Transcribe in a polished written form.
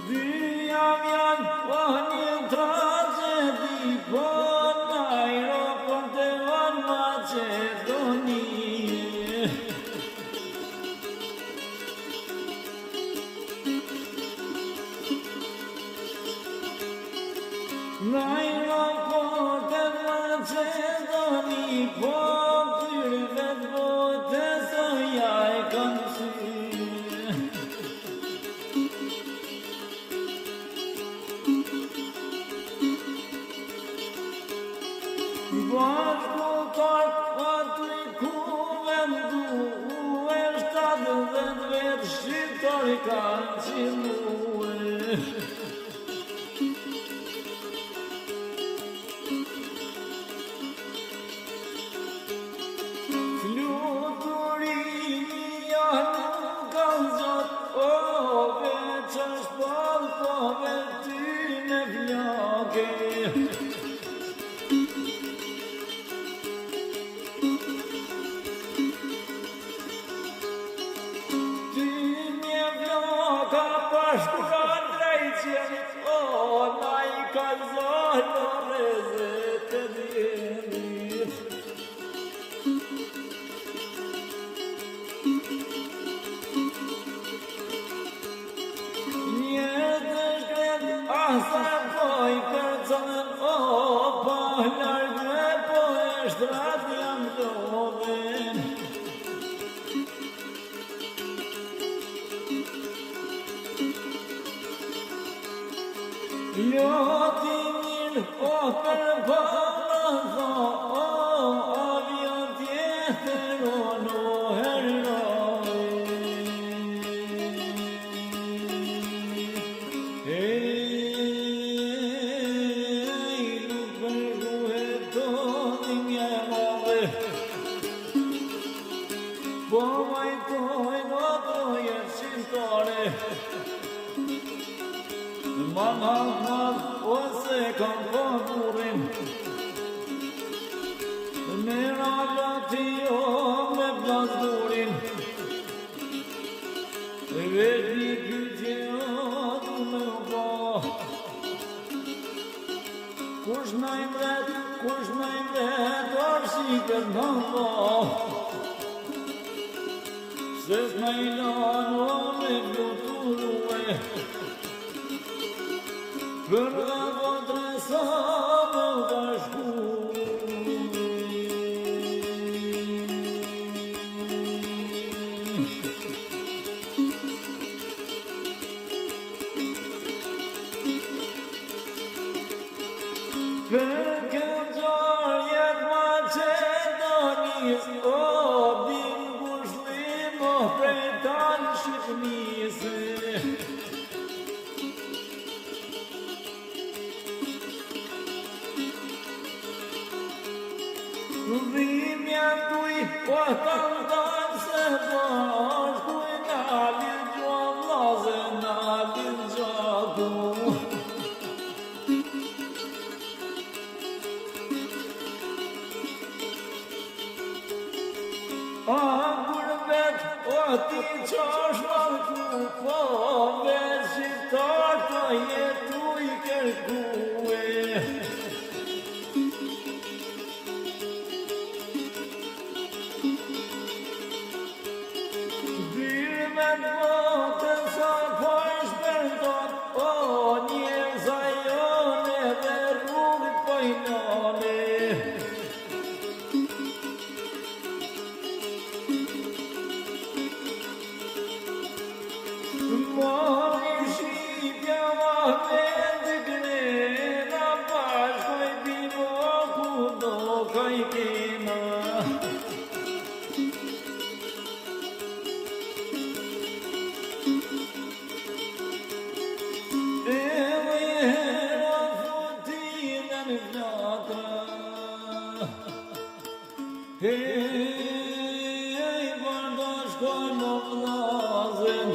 Dyja janë po një tragedi, po najro po të vanë Macedoni. Najro po të Macedoni, po kërë vetë bote soja e kanë sy. Bashku kartë aty ku vendu e 70 vetë shqiptari kanë qilue. Fluturini janë nuk kanë gjatë, o veç është palë, po vetë ty në vlake. Shkuran drejtjen, o, na I kalzojnë në rezet e djendit. Njët e shkret, asa po I kërcën, o, pa largë, po e shtrat jam loven. Ljoti mirë, o përpara tha, o avion tjetër, o no heroj. Nuk përguhetoni mje madhe, po majtojnë ato jetë shqiptare. Manat ose kam burin, me rallati o me plasdurin, veç një pytje atë me ba. Kush na I mbret, arshikët në ba, se s'na I lanë o me fluturue. Për dhe vëndre sa më bashku. Për këngjar jetë Macedonis, o din bushlim o prej tanë Shqipënisë. Dhimja tuj, po të ndonë se bashku I nalin gjuan laze, nalin gjaku. A kur vetë, o ti qash malku, po vetë shqiptar të jetu I kërkue. Men votën sa po shpërndon, o njerëz ajone dhe rrugët po I nane. Mori shqipja ma vendë grena, bashko I bimo ku do ka I kena. Hey, bardashko në vlazën,